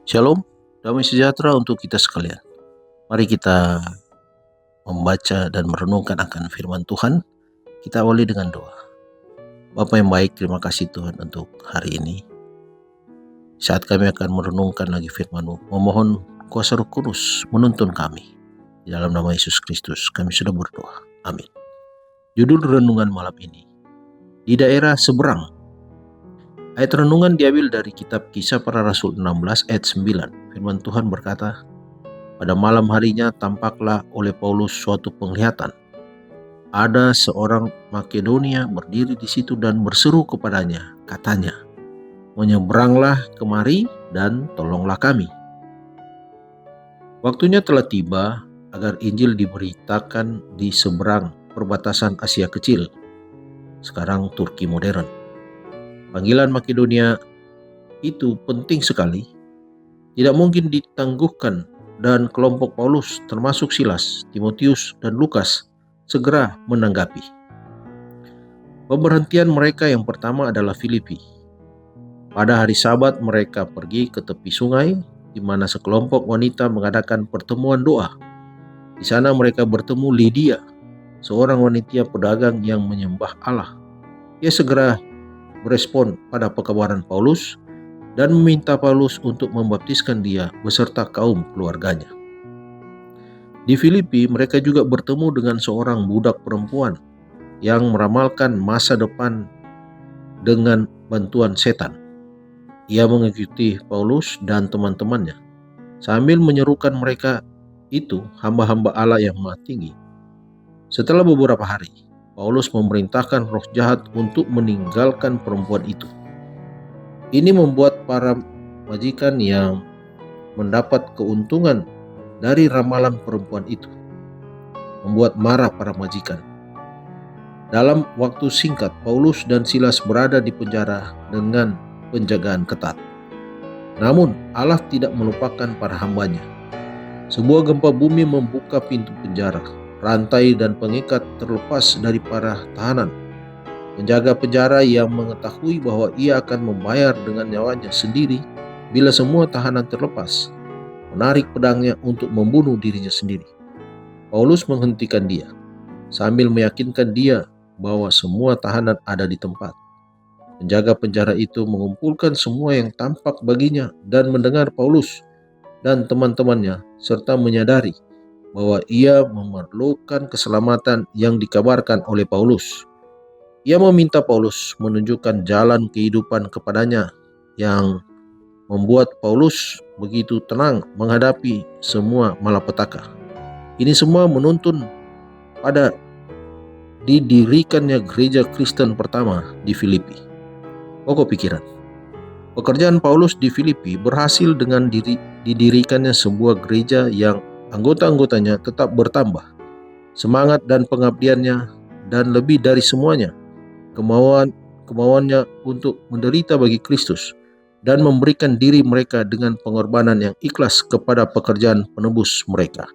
Shalom, damai sejahtera untuk kita sekalian. Mari kita membaca dan merenungkan akan firman Tuhan. Kita awali dengan doa. Bapa yang baik, terima kasih Tuhan untuk hari ini. Saat kami akan merenungkan lagi firman-Mu, memohon kuasa Roh Kudus menuntun kami. Di dalam nama Yesus Kristus kami sudah berdoa. Amin. Judul renungan malam ini, di daerah seberang. Ayat renungan diambil dari kitab Kisah Para Rasul 16 ayat 9. Firman Tuhan berkata, pada malam harinya tampaklah oleh Paulus suatu penglihatan. Ada seorang Makedonia berdiri di situ dan berseru kepadanya, katanya, menyeberanglah kemari dan tolonglah kami. Waktunya telah tiba agar Injil diberitakan di seberang perbatasan Asia Kecil, sekarang Turki modern. Panggilan Makedonia itu penting sekali, tidak mungkin ditangguhkan, dan kelompok Paulus termasuk Silas, Timotius, dan Lukas segera menanggapi. Pemberhentian mereka yang pertama adalah Filipi. Pada hari Sabat mereka pergi ke tepi sungai, di mana sekelompok wanita mengadakan pertemuan doa. Di sana mereka bertemu Lydia, seorang wanita pedagang yang menyembah Allah. Ia segera merespon pada pekabaran Paulus dan meminta Paulus untuk membaptiskan dia beserta kaum keluarganya. Di Filipi mereka juga bertemu dengan seorang budak perempuan yang meramalkan masa depan dengan bantuan setan. Ia mengikuti Paulus dan teman-temannya sambil menyerukan mereka itu hamba-hamba Allah yang Maha Tinggi. Setelah beberapa hari, Paulus memerintahkan roh jahat untuk meninggalkan perempuan itu. Ini membuat para majikan yang mendapat keuntungan dari ramalan perempuan itu, membuat marah para majikan. Dalam waktu singkat, Paulus dan Silas berada di penjara dengan penjagaan ketat. Namun Allah tidak melupakan para hambanya. Sebuah gempa bumi membuka pintu penjara. Rantai dan pengikat terlepas dari para tahanan. Penjaga penjara yang mengetahui bahwa ia akan membayar dengan nyawanya sendiri bila semua tahanan terlepas, menarik pedangnya untuk membunuh dirinya sendiri. Paulus menghentikan dia sambil meyakinkan dia bahwa semua tahanan ada di tempat. Penjaga penjara itu mengumpulkan semua yang tampak baginya dan mendengar Paulus dan teman-temannya serta menyadari bahwa ia memerlukan keselamatan yang dikabarkan oleh Paulus. Ia meminta Paulus menunjukkan jalan kehidupan kepadanya yang membuat Paulus begitu tenang menghadapi semua malapetaka. Ini semua menuntun pada didirikannya gereja Kristen pertama di Filipi. Pokok pikiran. Pekerjaan Paulus di Filipi berhasil dengan didirikannya sebuah gereja yang anggota-anggotanya tetap bertambah. Semangat dan pengabdiannya, dan lebih dari semuanya, kemauannya untuk menderita bagi Kristus dan memberikan diri mereka dengan pengorbanan yang ikhlas kepada pekerjaan penebus mereka.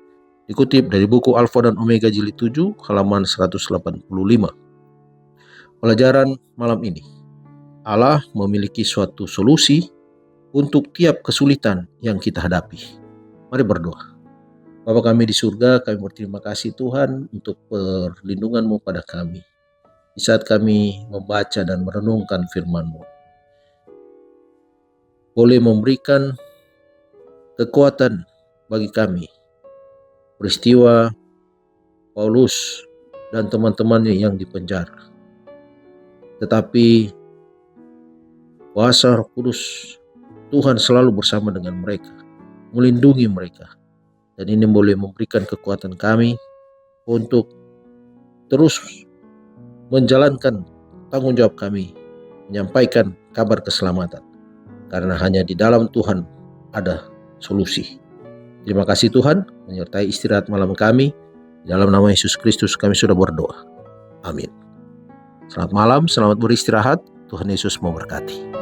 Dikutip dari buku Alfa dan Omega jilid 7 halaman 185. Pelajaran malam ini. Allah memiliki suatu solusi untuk tiap kesulitan yang kita hadapi. Mari berdoa. Bapa kami di surga, kami berterima kasih Tuhan untuk perlindungan-Mu pada kami. Di saat kami membaca dan merenungkan firman-Mu, boleh memberikan kekuatan bagi kami. Peristiwa Paulus dan teman-temannya yang dipenjara. Tetapi kuasa Roh Kudus Tuhan selalu bersama dengan mereka, melindungi mereka. Dan ini boleh memberikan kekuatan kami untuk terus menjalankan tanggung jawab kami, menyampaikan kabar keselamatan. Karena hanya di dalam Tuhan ada solusi. Terima kasih Tuhan, menyertai istirahat malam kami. Di dalam nama Yesus Kristus kami sudah berdoa. Amin. Selamat malam, selamat beristirahat. Tuhan Yesus memberkati.